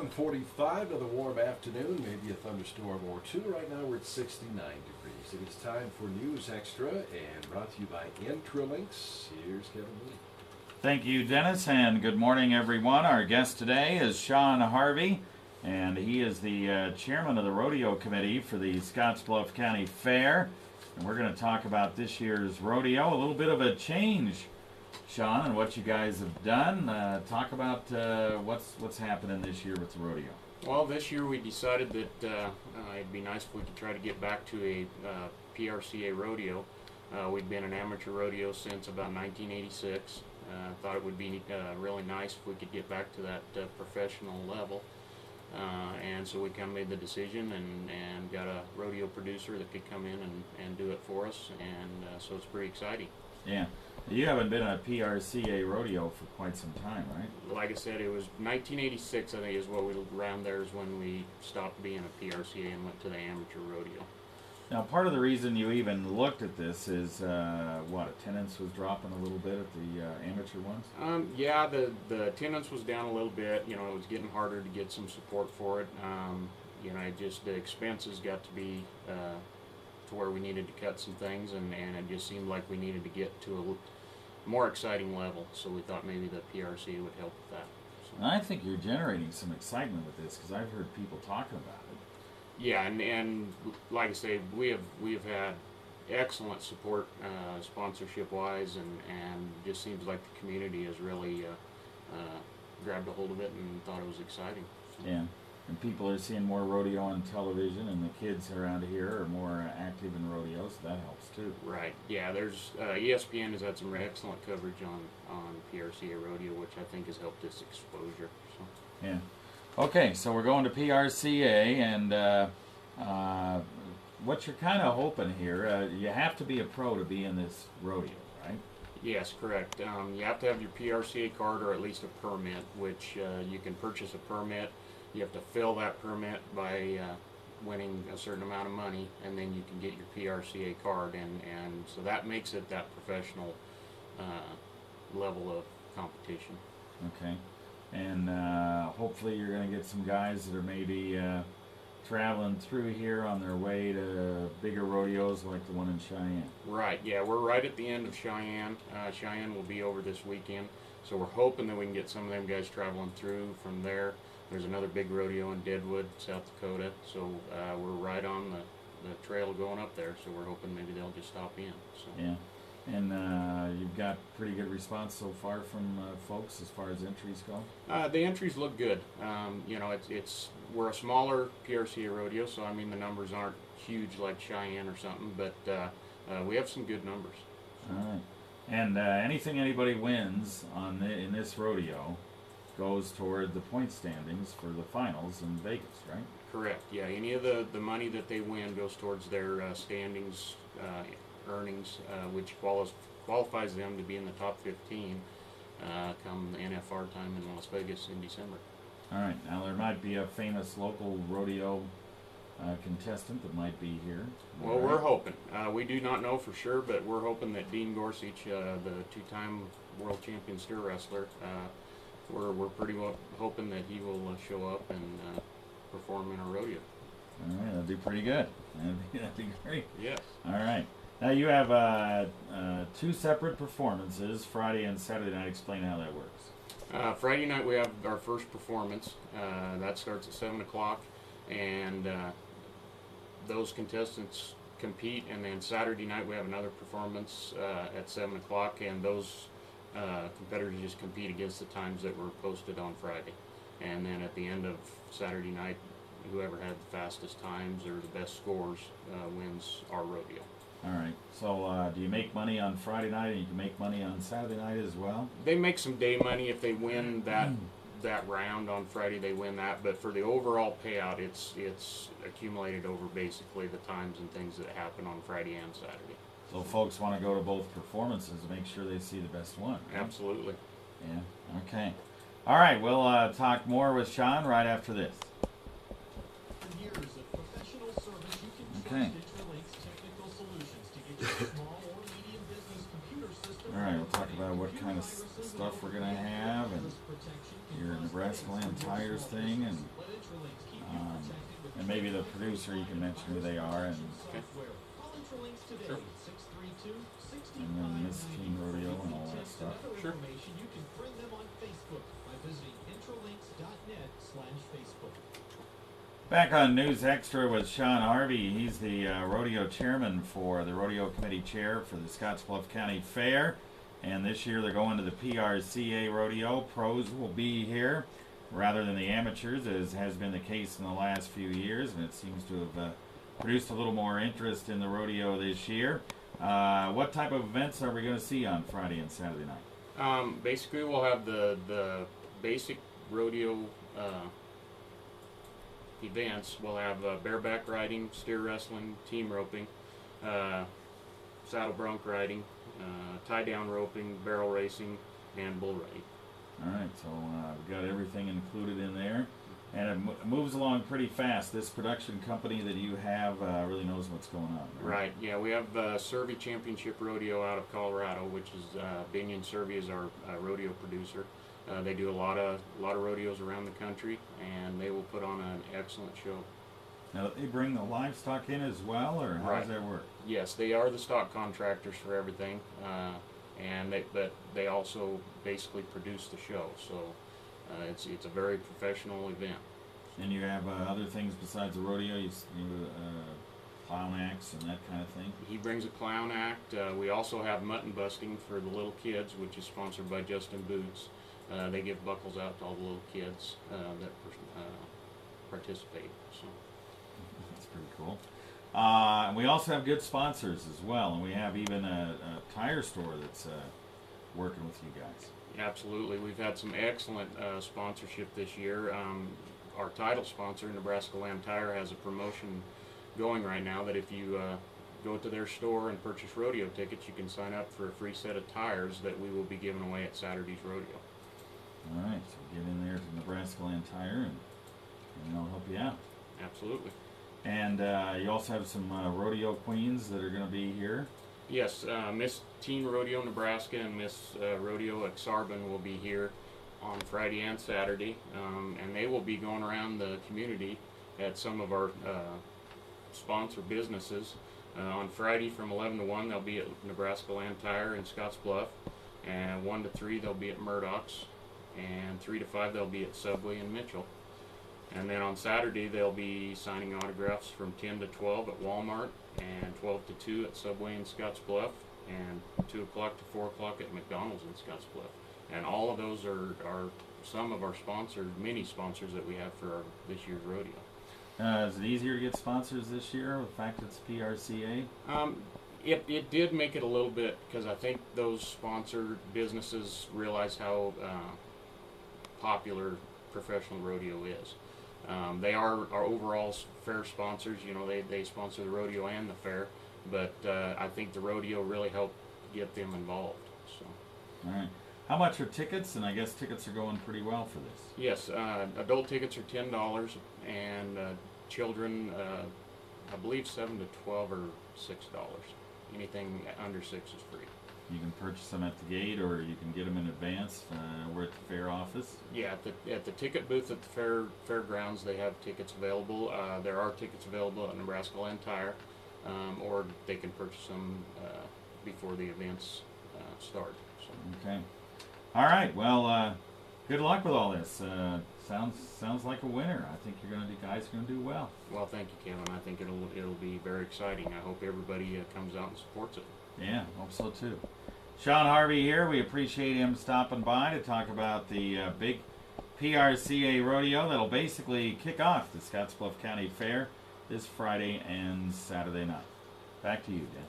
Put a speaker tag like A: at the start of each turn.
A: 7:45 of the warm afternoon, maybe a thunderstorm or two. Right now we're at 69 degrees. It is time for News Extra and brought to you by Intralinks. Here's Kevin Lee.
B: Thank you, Dennis, and good morning, everyone. Our guest today is Shawn Harvey, and he is the chairman of the Rodeo Committee for the Scottsbluff County Fair. And we're going to talk about this year's rodeo, a little bit of a change, Shawn, and what you guys have done. Talk about what's happening this year with the rodeo.
C: Well, this year we decided that it'd be nice if we could try to get back to a PRCA rodeo. We'd been an amateur rodeo since about 1986. Thought it would be really nice if we could get back to that professional level. And so we kind of made the decision and got a rodeo producer that could come in and do it for us. And so it's pretty exciting.
B: Yeah. You haven't been a PRCA rodeo for quite some time, right?
C: Like I said, it was 1986, I think, is what we around there is when we stopped being a PRCA and went to the amateur rodeo.
B: Now, part of the reason you even looked at this is, attendance was dropping a little bit at the amateur ones?
C: Yeah, the attendance was down a little bit. You know, it was getting harder to get some support for it. Just the expenses got to be to where we needed to cut some things, and it just seemed like we needed to get to a more exciting level. So we thought maybe the PRC would help with that. So.
B: I think you're generating some excitement with this because I've heard people talking about it.
C: Yeah, and like I say, we have had excellent support sponsorship wise, and just seems like the community has really grabbed a hold of it and thought it was exciting. So.
B: Yeah, and people are seeing more rodeo on television, and the kids around here are more active in rodeos, so that helps too.
C: Right. Yeah. There's ESPN has had some excellent coverage on PRCA rodeo, which I think has helped this exposure. So.
B: Yeah. Okay, so we're going to PRCA, and what you're kind of hoping here, you have to be a pro to be in this rodeo, right?
C: Yes, correct. You have to have your PRCA card or at least a permit, which you can purchase a permit. You have to fill that permit by winning a certain amount of money, and then you can get your PRCA card, and so that makes it that professional level of competition.
B: Okay. And hopefully you're going to get some guys that are maybe traveling through here on their way to bigger rodeos like the one in Cheyenne.
C: Right, yeah, we're right at the end of Cheyenne. Cheyenne will be over this weekend, so we're hoping that we can get some of them guys traveling through from there. There's another big rodeo in Deadwood, South Dakota, so we're right on the trail going up there, so we're hoping maybe they'll just stop in. So.
B: Yeah. And you've got pretty good response so far from folks as far as entries go?
C: The entries look good. We're a smaller PRCA rodeo, so I mean the numbers aren't huge like Cheyenne or something, but we have some good numbers.
B: All right. And anything anybody wins in this rodeo goes toward the point standings for the finals in Vegas, right?
C: Correct. Yeah. Any of the money that they win goes towards their standings. Earnings, which qualifies them to be in the top 15 come the NFR time in Las Vegas in December.
B: All right. Now there might be a famous local rodeo contestant that might be here.
C: Well, we're hoping. We do not know for sure, but we're hoping that Dean Gorsuch, the two-time world champion steer wrestler, we're pretty well hoping that he will show up and perform in a rodeo.
B: All right. That'd be pretty good. That'd be great.
C: Yes.
B: All right. Now you have two separate performances, Friday and Saturday night. Explain how that works.
C: Friday night we have our first performance. That starts at 7 o'clock, and those contestants compete. And then Saturday night we have another performance at 7 o'clock, and those competitors just compete against the times that were posted on Friday. And then at the end of Saturday night, whoever had the fastest times or the best scores wins our rodeo.
B: All right. So do you make money on Friday night, and you can make money on Saturday night as well?
C: They make some day money if they win that round on Friday. They win that, but for the overall payout, it's accumulated over basically the times and things that happen on Friday and Saturday.
B: So folks want to go to both performances to make sure they see the best one. Right?
C: Absolutely.
B: Yeah. Okay. All right. We'll talk more with Shawn right after this. Okay. All right, we'll talk about what kind of stuff we're gonna have, and your Nebraska Land Tires thing, and maybe the producer, you can mention who they are, and
C: Sure.
B: then Miss Teen Rodeo and all that stuff.
C: Sure.
D: You can friend them on Facebook by visiting intralinks.net/Facebook.
B: Back on News Extra with Shawn Harvey. He's the rodeo chairman for the rodeo committee chair for the Scottsbluff County Fair. And this year they're going to the PRCA rodeo. Pros will be here rather than the amateurs, as has been the case in the last few years. And it seems to have produced a little more interest in the rodeo this year. What type of events are we going to see on Friday and Saturday night?
C: Basically, we'll have the basic rodeo events. We'll have bareback riding, steer wrestling, team roping, saddle bronc riding, tie-down roping, barrel racing, and bull riding.
B: All right, so we've got everything included in there. And it moves along pretty fast. This production company that you have really knows what's going on.
C: Right. Yeah, we have Survey Championship Rodeo out of Colorado, which is Binion Survey is our rodeo producer. They do a lot of rodeos around the country, and they will put on an excellent show.
B: Now, they bring the livestock in as well, or how does that work?
C: Yes, they are the stock contractors for everything, but they also basically produce the show. So it's a very professional event.
B: And you have other things besides the rodeo, you clown acts and that kind of thing?
C: He brings a clown act. We also have mutton busting for the little kids, which is sponsored by Justin Boots. They give buckles out to all the little kids that participate. So
B: that's pretty cool. We also have good sponsors as well, and we have even a tire store that's working with you guys.
C: Absolutely. We've had some excellent sponsorship this year. Our title sponsor, Nebraska Land Tire, has a promotion going right now that if you go to their store and purchase rodeo tickets, you can sign up for a free set of tires that we will be giving away at Saturday's rodeo.
B: All right, so get in there to Nebraska Land Tire, and they'll help you out.
C: Absolutely.
B: And you also have some rodeo queens that are going to be here.
C: Yes, Miss Teen Rodeo Nebraska and Miss Rodeo Exarban will be here on Friday and Saturday, and they will be going around the community at some of our sponsor businesses. On Friday from 11 to 1, they'll be at Nebraska Land Tire in Scottsbluff, and 1 to 3, they'll be at Murdoch's, and 3 to 5, they'll be at Subway in Mitchell. And then on Saturday, they'll be signing autographs from 10 to 12 at Walmart, and 12 to 2 at Subway in Scottsbluff, and 2 o'clock to 4 o'clock at McDonald's in Scottsbluff. And all of those are some of our mini sponsors that we have for this year's rodeo.
B: Is it easier to get sponsors this year with the fact it's PRCA?
C: It did make it a little bit, because I think those sponsored businesses realize how popular professional rodeo is. They are our overall fair sponsors. You know, they sponsor the rodeo and the fair, but I think the rodeo really helped get them involved. So.
B: All right. How much are tickets? And I guess tickets are going pretty well for this.
C: Yes, adult tickets are $10, and children, I believe 7 to 12 are $6. Anything under 6 is free.
B: You can purchase them at the gate, or you can get them in advance. We're at the fair office.
C: Yeah, at the ticket booth at the fairgrounds, they have tickets available. There are tickets available at Nebraska Land Tire, or they can purchase them before the events start. So.
B: Okay. All right. Well, good luck with all this. Sounds like a winner. I think guys are gonna do well.
C: Well, thank you, Kevin. I think it'll be very exciting. I hope everybody comes out and supports it.
B: Yeah, hope so too. Shawn Harvey here. We appreciate him stopping by to talk about the big PRCA rodeo that'll basically kick off the Scottsbluff County Fair this Friday and Saturday night. Back to you, Dan.